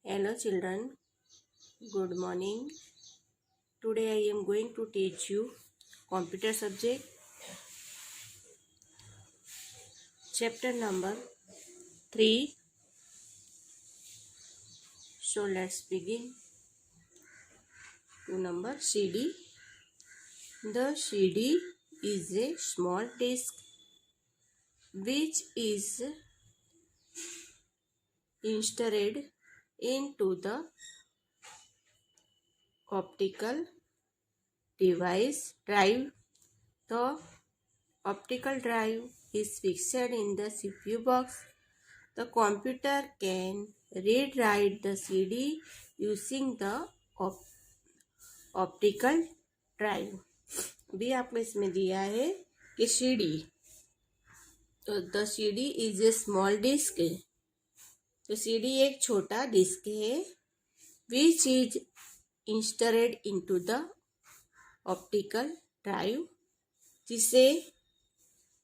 Hello children, good morning. Today I am going to teach you computer subject chapter number 3. So let's begin to number CD. The CD is a small disk which is inserted into the optical device drive. The optical drive is fixed in the CPU box. The computer can read-write the CD using the optical drive. भी आपको इसमें दिया है कि CD, तो the CD is a small disk. तो CD एक छोटा डिस्क है which is inserted into the optical drive, जिसे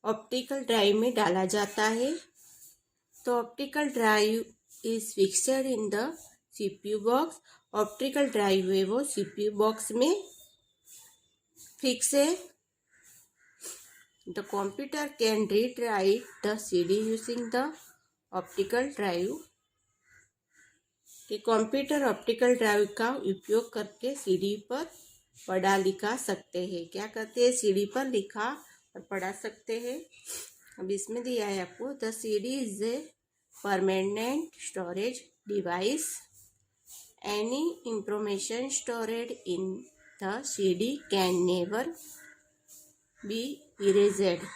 ऑप्टिकल ड्राइव में डाला जाता है। तो optical drive is fixed in the CPU box. Optical drive है वो सीपीयू बॉक्स में फिक्स है। The computer can read write the CD using the optical drive. कि कंप्यूटर ऑप्टिकल ड्राइव का उपयोग करके सीडी पर पढ़ा लिखा सकते हैं। क्या करते हैं? सीडी पर लिखा और पढ़ा सकते हैं। अब इसमें दिया है आपको the CD is a permanent storage device. Any information storeyed in the CD can never be erased.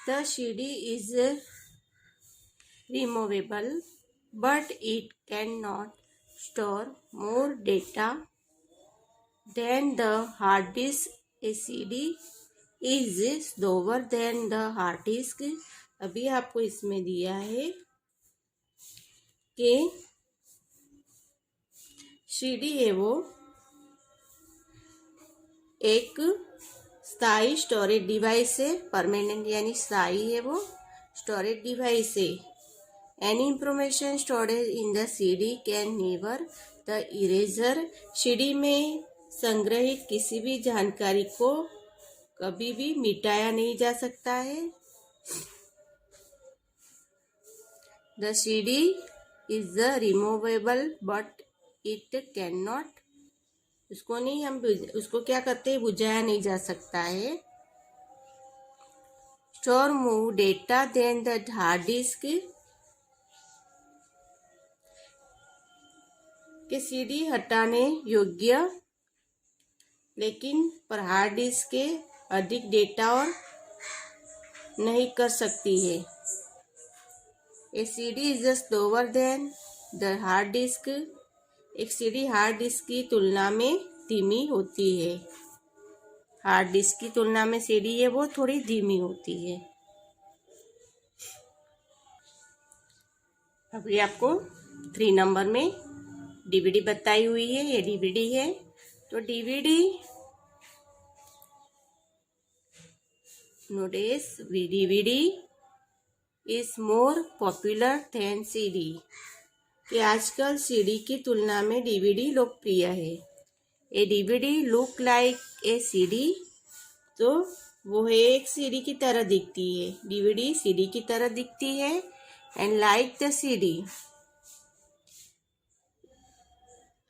The CD is removable but it cannot store more data than the hard disk. A CD is slower than the hard disk. अभी आपको इसमें दिया है कि CD है वो एक स्थायी स्टोरेज डिवाइस है। परमानेंट यानी स्थायी है वो स्टोरेज डिवाइस है। Any information storage in the CD can never the eraser. CD में संग्रहित किसी भी जानकारी को कभी भी मिटाया नहीं जा सकता है। The CD is removable but it can not, उसको नहीं, हम उसको क्या करते हैं, बुझाया नहीं जा सकता है। Store move data then the hard disk. के सीडी हटाने योग्य लेकिन पर हार्ड डिस्क के अधिक डेटा और नहीं कर सकती है। A CD is slower than the hard disk. एक सीडी हार्ड डिस्क की तुलना में धीमी होती है। हार्ड डिस्क की तुलना में सीडी है वो थोड़ी धीमी होती है। अभी आपको 3 नंबर में डीवीडी बताई हुई है। ये डीवीडी है। तो DVD nowadays DVD is more popular than CD. कि आजकल सीडी की तुलना में डीवीडी लोकप्रिय है। A DVD look like a CD, तो वो है एक सीडी की तरह दिखती है। डीवीडी सीडी की तरह दिखती है। एंड लाइक द सीडी,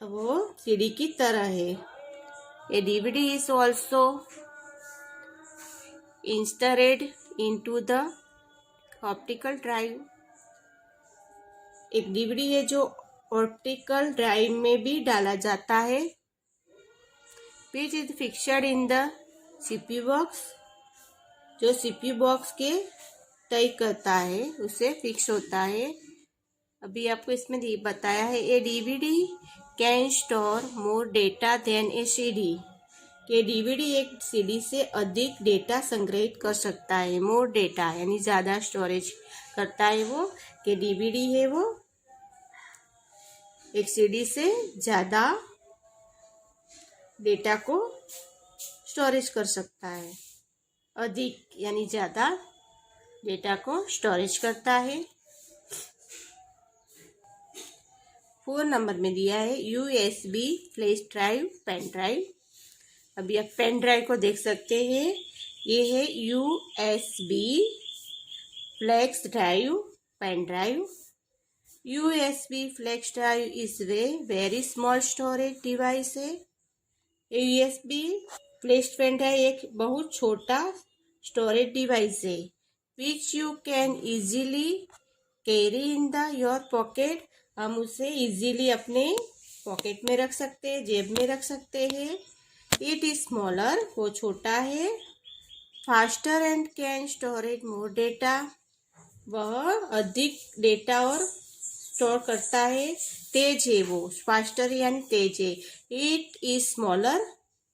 वो सीडी की तरह है। A DVD is also inserted into the optical drive. एक डीवीडी है जो ऑप्टिकल ड्राइव में भी डाला जाता है। Which is fixed in the CPU box. जो सीपीयू बॉक्स के तय करता है उसे फिक्स होता है। अभी आपको इसमें बताया है a DVD can store more data than A CD. कि डीवीडी एक सीडी से अधिक डेटा संग्रहित कर सकता है। मोर डेटा यानी ज़्यादा स्टोरेज करता है वो। कि डीवीडी है वो एक सीडी से ज़्यादा डेटा को स्टोरेज कर सकता है। अधिक यानी ज़्यादा डेटा को स्टोरेज करता है। 4 नंबर में दिया है USB flash drive pen drive. अभी आप पेन ड्राइव को देख सकते हैं, ये है USB flash drive pen drive. USB flash drive is very small storage device है। USB फ्लैश पेन ड्राइव एक बहुत छोटा स्टोरेज डिवाइस है which you can easily carry in the your pocket. हम उसे इजीली अपने पॉकेट में रख सकते हैं, जेब में रख सकते हैं। इट इज स्मॉलर, वो छोटा है। Faster and can storage more data, वह अधिक डेटा और स्टोर करता है। तेज है वो, फास्टर यानी तेज है। इट इज स्मॉलर,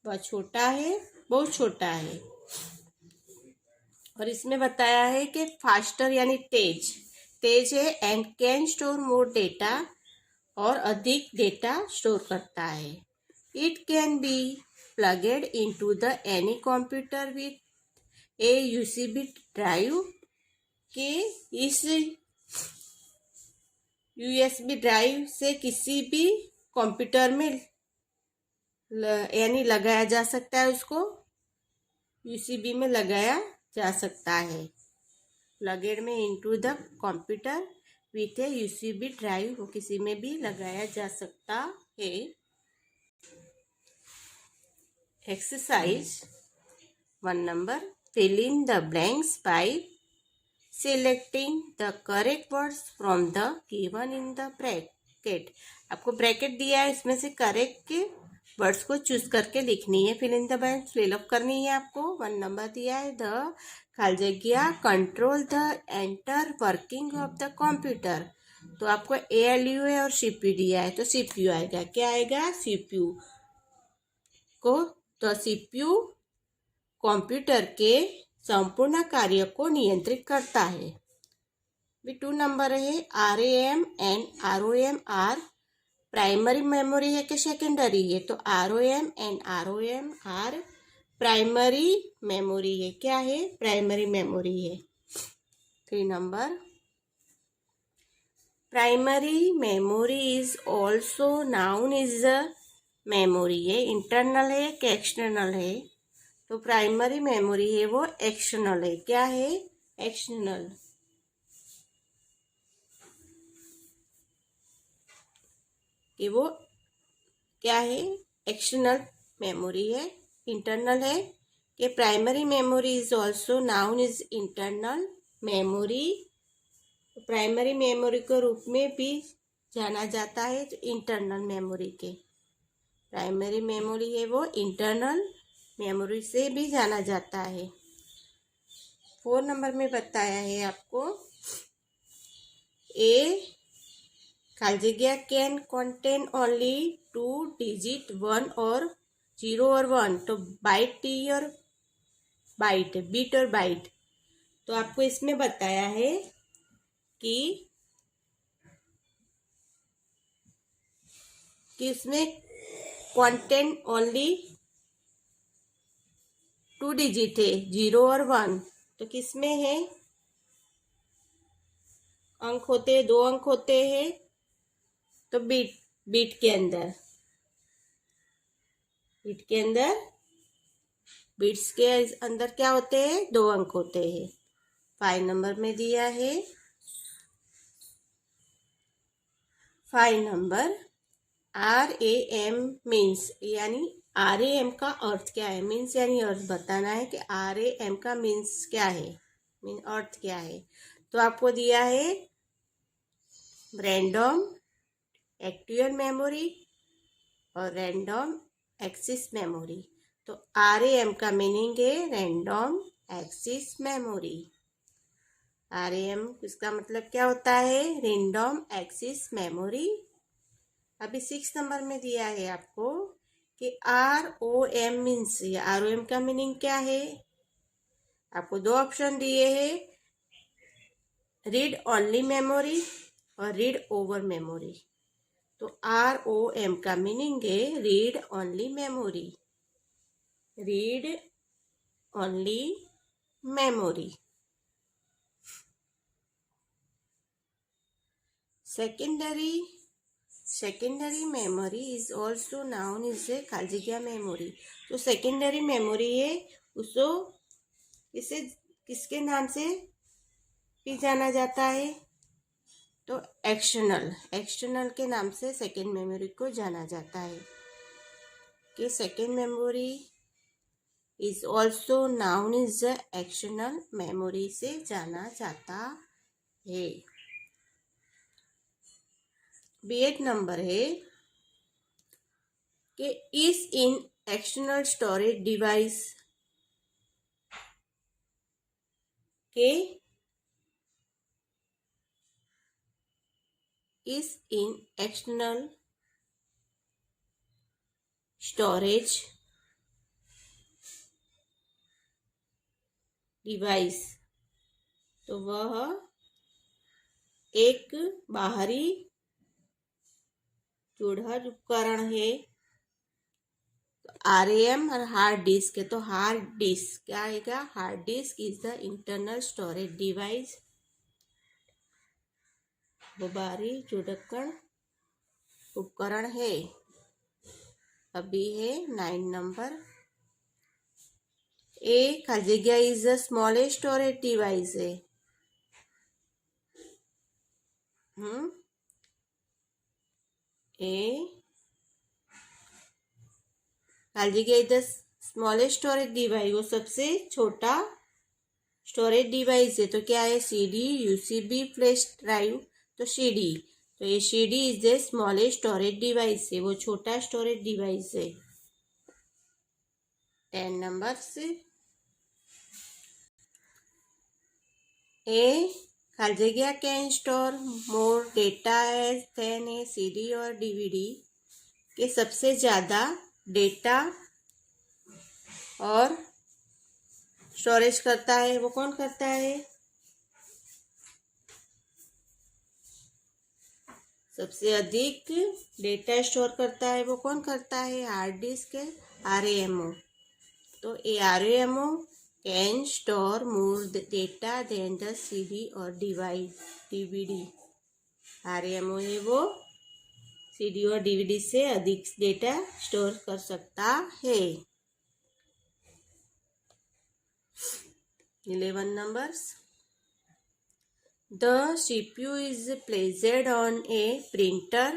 वह छोटा है, बहुत छोटा है। और इसमें बताया है कि फास्टर यानी तेज, तेज है। And can store more data, और अधिक डेटा स्टोर करता है। It can be plugged into the any computer with a USB drive, के इस USB ड्राइव से किसी भी कंप्यूटर में यानी लगाया जा सकता है, उसको USB में लगाया जा सकता है। प्लगेड में into the computer with a USB drive, वो किसी में भी लगाया जा सकता है। Exercise 1 number, fill in the blanks by selecting the correct words from the given in the bracket। आपको ब्रैकेट दिया है, इसमें से करेक्ट वर्ड्स को चूज करके लिखनी है। Fill in the blanks fill up करनी है आपको। 1 नंबर दिया है द खाली जगह control the enter working of the computer, तो आपको ALU है और CPU दिया है, तो CPU आएगा। क्या आएगा? CPU को, तो CPU कंप्यूटर के संपूर्ण कार्य को नियंत्रित करता है। 2 नंबर है RAM and ROM are primary memory है कि सेकेंडरी है, तो ROM and ROM are primary memory है। क्या है? प्राइमरी मेमोरी है। 3 number, primary memory is also known is memory है, इंटरनल है कि एक्सटर्नल है, तो प्राइमरी मेमोरी है वो एक्सटर्नल है। क्या है? एक्सटर्नल। कि वो क्या है? एक्सटर्नल मेमोरी है। इंटरनल है कि primary memory is also known is internal memory, primary memory के रूप में भी जाना जाता है, तो इंटरनल मेमोरी के, प्राइमरी मेमोरी है वो इंटरनल मेमोरी से भी जाना जाता है। 4 नंबर में बताया है आपको ए खाली जगह कैन कंटेन ओनली 2 डिजिट 1 और 0 और 1, तो बाइट टी और बाइट, बीट और बाइट, तो आपको इसमें बताया है कि इसमें कंटेन ओनली 2 डिजिट है, 0 और 1, तो किसमें है? अंक होते हैं, 2 अंक होते हैं, तो बीट के अंदर, बीट्स के अंदर क्या होते हैं? 2 अंक होते हैं। 5 नंबर में दिया है 5 नंबर, RAM मीन्स, यानी RAM का अर्थ क्या है? मीन्स यानी अर्थ बताना है कि RAM का मीन्स क्या है, मीन अर्थ क्या है। तो आपको दिया है रैंडम एक्टिव मेमोरी और रैंडम एक्सेस मेमोरी, तो RAM का मीनिंग है रैंडम एक्सेस मेमोरी। RAM इसका मतलब क्या होता है? Random access memory. अभी 6 नंबर में दिया है आपको कि ROM मीन्स, ROM का मीनिंग क्या है? आपको 2 ऑप्शन दिए हैं, रीड ओनली मेमोरी और रीड ओवर मेमोरी, तो ROM का मीनिंग है read only memory, read only memory. Secondary secondary memory is also known is a खाली जगह मेमोरी। तो सेकेंडरी मेमोरी है उसको इसे किसके नाम से भी जाना जाता है? तो एक्सटर्नल के नाम से सेकेंड मेमोरी को जाना जाता है कि second memory is also known is external memory से जाना जाता है। 8 नंबर है कि is in external storage device के is in external storage device। तो वह एक बाहरी जोड़हर उपकरण है। आरएम और हार्ड डिस्क है। तो हार्ड डिस्क क्या आएगा? Hard disk is the internal storage device. वो बाहरी जोड़कण उपकरण है। अभी है 9 नंबर। ए खाली जगह is the smallest storage device है। ए खाली जगह is the smallest storage device, वो सबसे छोटा स्टोरेज डिवाइस है। तो क्या है? CD, UCB, flash drive. तो सीडी, तो ये CD is the smallest storage device है, वो छोटा स्टोरेज डिवाइस है। 10 नंबर से ए खाली जगह can store more data as then A CD और डीवीडी के सबसे ज़्यादा डेटा और स्टोरेज करता है। वो कौन करता है? सबसे अधिक डेटा स्टोर करता है वो कौन करता है? हार्ड डिस्क है, आरएमओ। तो a RMO can store more data then the CD और डीवीडी। आरएमओ है वो सीडी और डीवीडी से अधिक डेटा स्टोर कर सकता है। 11 numbers. The CPU is placed on a printer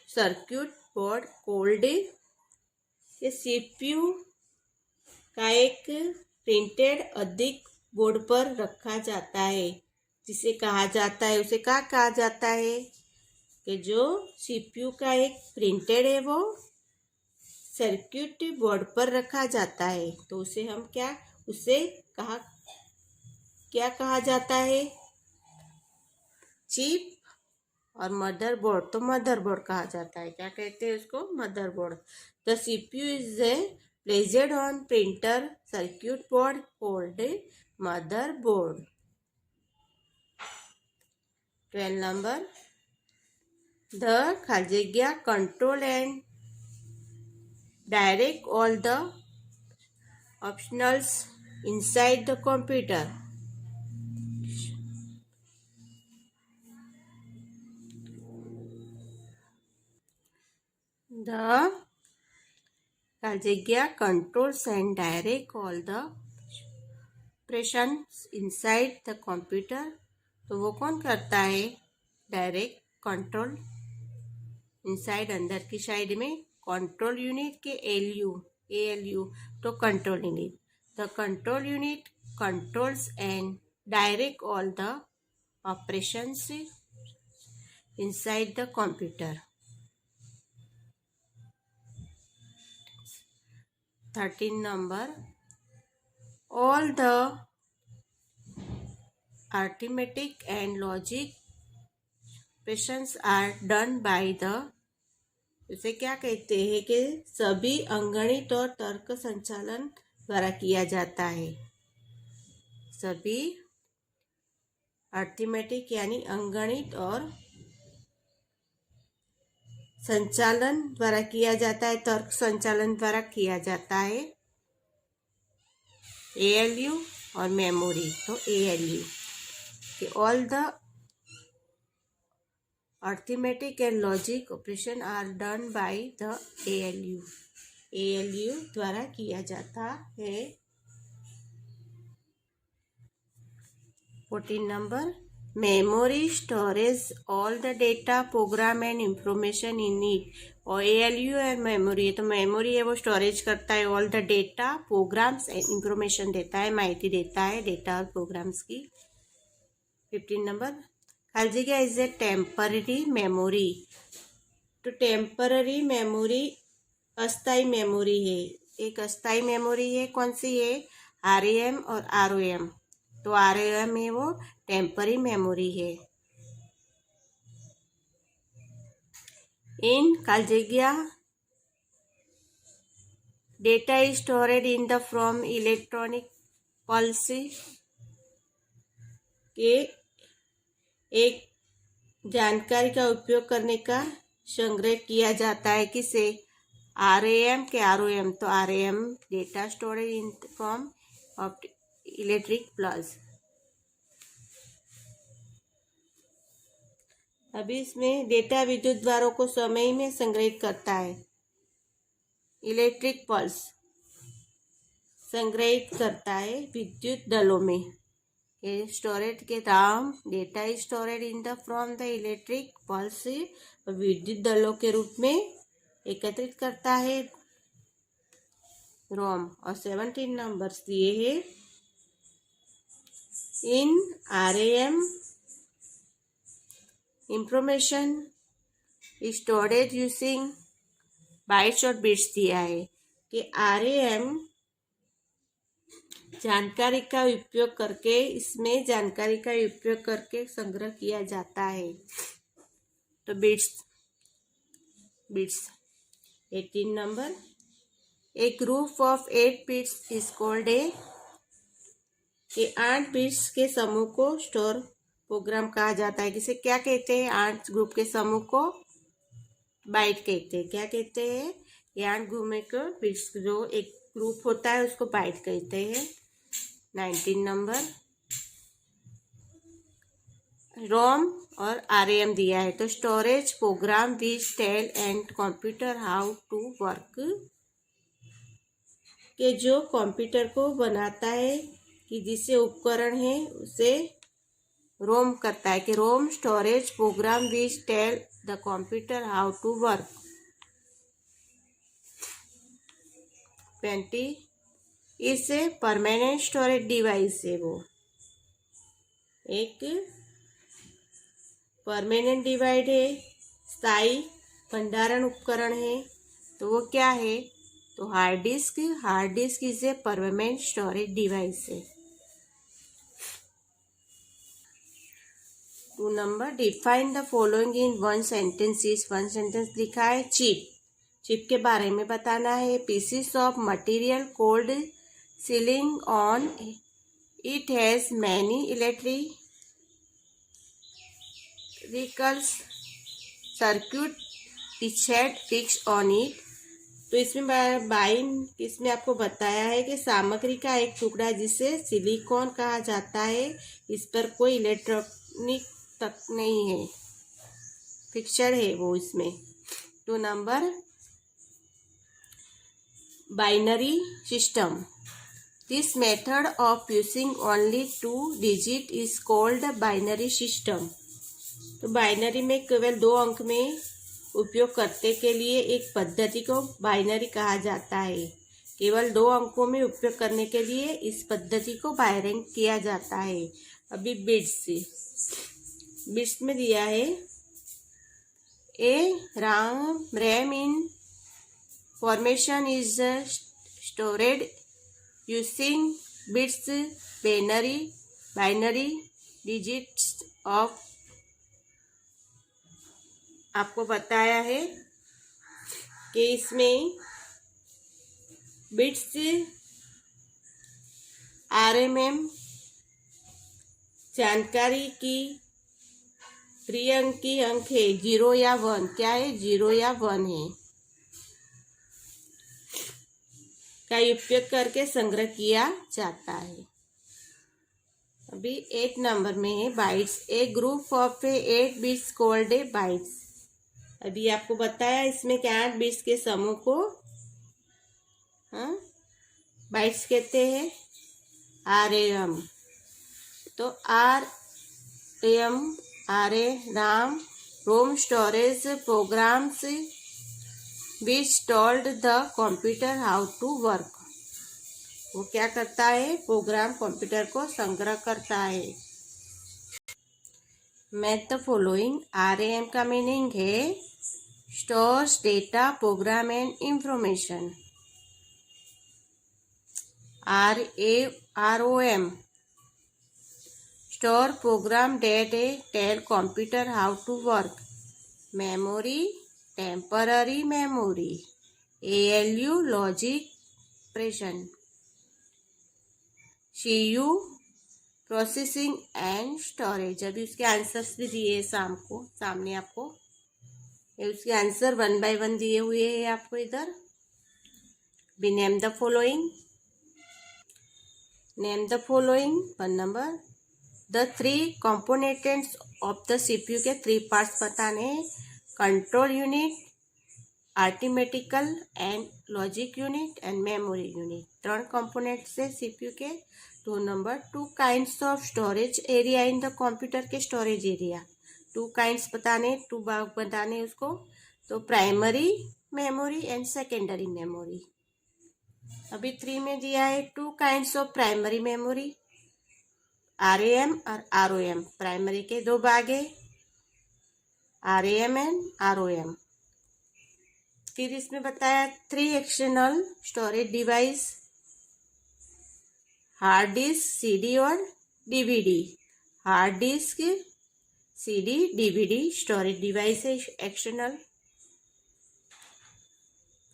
circuit board called। ये CPU का एक प्रिंटेड अधिक बोर्ड पर रखा जाता है जिसे कहा जाता है, उसे क्या कहा जाता है? कि जो CPU का एक प्रिंटेड है वो सर्किट बोर्ड पर रखा जाता है तो उसे हम क्या कहा जाता है? चिप। और मदरबोर्ड, तो मदरबोर्ड कहा जाता है। क्या कहते हैं उसको? Motherboard. The CPU is placed on printer circuit board called motherboard. 12 number. The खाली जगह control and direct all the optionals inside the computer। The खाली जगह controls and direct all the operations inside the computer। तो वो कौन करता है? Direct control inside अंदर की साइड में कंट्रोल यूनिट के एएलयू तो control unit. The control unit controls and direct all the operations inside the computer। 13 number। All the arithmetic and logic operations are done by the। इसे क्या कहते हैं? कि सभी अंगणित और तर्क संचालन द्वारा किया जाता है। सभी अर्थमेटिक यानी अंगणित और संचालन द्वारा किया जाता है, तर्क संचालन द्वारा किया जाता है। एएलयू और मेमोरी। तो एएलयू कि all the arithmetic and logic operation are done by the ALU। ALU द्वारा किया जाता है। 14 number, memory storage all the data program and information in it. और ALU है मेमोरी, तो मेमोरी है वो स्टोरेज करता है all the data programs and information देता है, माहिती देता है डेटा और प्रोग्राम्स की। 15 नंबर, खाली जगह इज ए टेम्पररी मेमोरी। तो टेम्पररी मेमोरी अस्थाई मेमोरी है। एक अस्थाई मेमोरी है, कौन सी है? RAM और ROM। तो RAM है वो टेम्पररी मेमोरी है। इन खाली जगह data is storeyed in the from electronic pulse के एक जानकारी का उपयोग करने का संग्रह किया जाता है। किसे? RAM के ROM। तो RAM data storage in from electric pulse. अभी इसमें डेटा विद्युत द्वारों को समय में संग्रहित करता है। इलेक्ट्रिक पल्स संग्रहित करता है विद्युत दलों में। स्टोरेज के नाम data is storeyed in the from the electric pulse, विद्युत दलों के रूप में एकत्रित करता है रोम। और 17 नंबर्स दिए हैं। इन RAM information storage using bytes और बिट्स दिया है कि RAM जानकारी का उपयोग करके, इसमें जानकारी का उपयोग करके संग्रह किया जाता है। तो bits 18 number, A group of 8 bits is called a. 8 bits के समूह को स्टोर प्रोग्राम कहा जाता है। किसे क्या कहते हैं? 8 ग्रुप के समूह को बाइट कहते हैं। क्या कहते हैं? ये 8 ग्रुप में को बिट्स, जो एक ग्रुप होता है उसको बाइट कहते हैं। 19 नंबर, रोम और RAM दिया है। तो storage program which tell and computer how to work, के जो कंप्यूटर को बनाता है कि जिससे उपकरण है उसे रोम करता है। कि ROM storage program which tell the computer how to work. 20, इससे परमानेंट स्टोरेज डिवाइस है। वो एक परमानेंट डिवाइस है, स्थायी भंडारण उपकरण है। तो वो क्या है? तो hard disk. Hard disk is a permanent storage device है। 2 number, define the following in 1 sentence. 1 sentence लिखा है। चिप के बारे में बताना है। Pieces of material cold sealing on it has many electrical circuit which had fixed on it. तो इसमें आपको बताया है कि सामग्री का एक टुकड़ा जिसे सिलिकॉन कहा जाता है, इस पर कोई इलेक्ट्रॉनिक तक नहीं है, फिक्सर है वो इसमें। 2 number, binary system. This method of using only 2 digit is called binary system. तो बाइनरी में केवल 2 अंक में उपयोग करने के लिए एक पद्धति को बाइनरी कहा जाता है। केवल 2 अंकों में उपयोग करने के लिए इस पद्धति को बाइनरी किया जाता है। अभी बिट्स में दिया है ए RAM in formation is storeyed using bits binary digits of. आपको बताया है कि इसमें बिट्स RMM जानकारी की त्रिअंकी अंक है, 0 या 1। क्या है? 0 या 1 है का उपयोग करके संग्रह किया जाता है। अभी 8 नंबर में है bytes. A group of 8 bits called a bytes. अभी आपको बताया इसमें क्या 8 बिट्स के समूह को बाइट्स कहते हैं। आरएम, तो RM RAM ROM storage programs which told the computer how to work. वो क्या करता है, प्रोग्राम कंप्यूटर को संग्रह करता है। Match the following. आरएम का मीनिंग है stores data program and information. ROM store program that tell computer how to work. Memory temporary memory. ALU logic operation. CU processing and storage. अभी उसके answers भी दिए सामने आपको ये उसके आंसर 1 बाय 1 दिए हुए हैं आपको इधर। B name the following. Name the following. 1 number. The 3 components of the CPU के 3 पार्ट्स बताने। Control unit, arithmetical and logic unit and memory unit. 3 components है CPU के। 2 number. 2 kinds of storage area in the computer के storage area. 2 kinds बताने, 2 भाग बताने उसको। तो primary memory and secondary memory. अभी 3 में दिया है 2 kinds of primary memory. RAM और ROM। प्राइमरी के 2 भाग है, RAM एंड ROM। फिर इसमें बताया 3 external storage device. Hard disk, CD और DVD। Hard disk, CD, DVD storage device है external.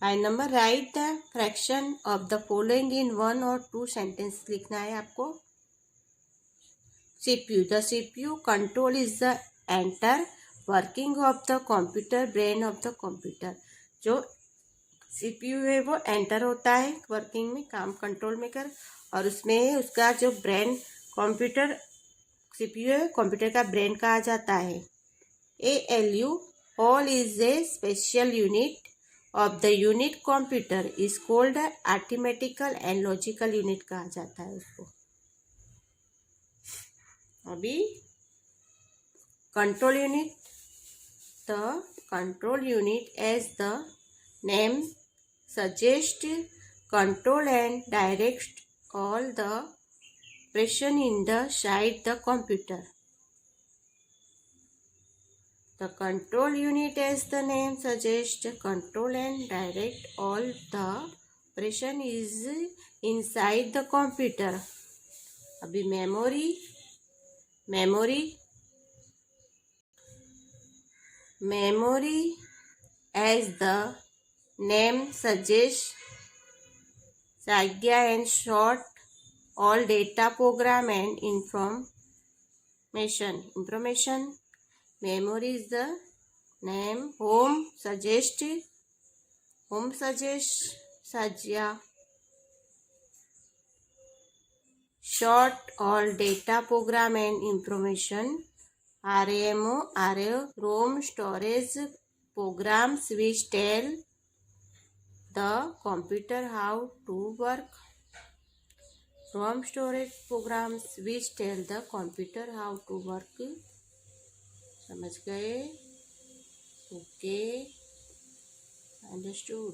5 number. Write the fraction of the following in 1 और 2 सेंटेंस लिखना है आपको। CPU. The CPU control is the enter working of the computer brain of the computer. जो CPU है वो enter होता है वर्किंग में, काम कंट्रोल में कर, और उसमें उसका जो ब्रेन कंप्यूटर CPU है कंप्यूटर का ब्रेन कहा जाता है। ALU all is a special unit of the unit computer is called arithmetical and logical unit कहा जाता है उसको। अभी control unit. The control unit as the name suggest control and direct all the operation in the side the computer. The control unit as the name suggest control and direct all the operation is inside the computer. अभी memory as the name suggests Sagya and short all data program and information. Memory is the name. Home suggests Sagya. Short all data program and information. ROM storage programs which tell the computer how to work. ROM storage programs which tell the computer how to work. समझ गए? Okay, understood.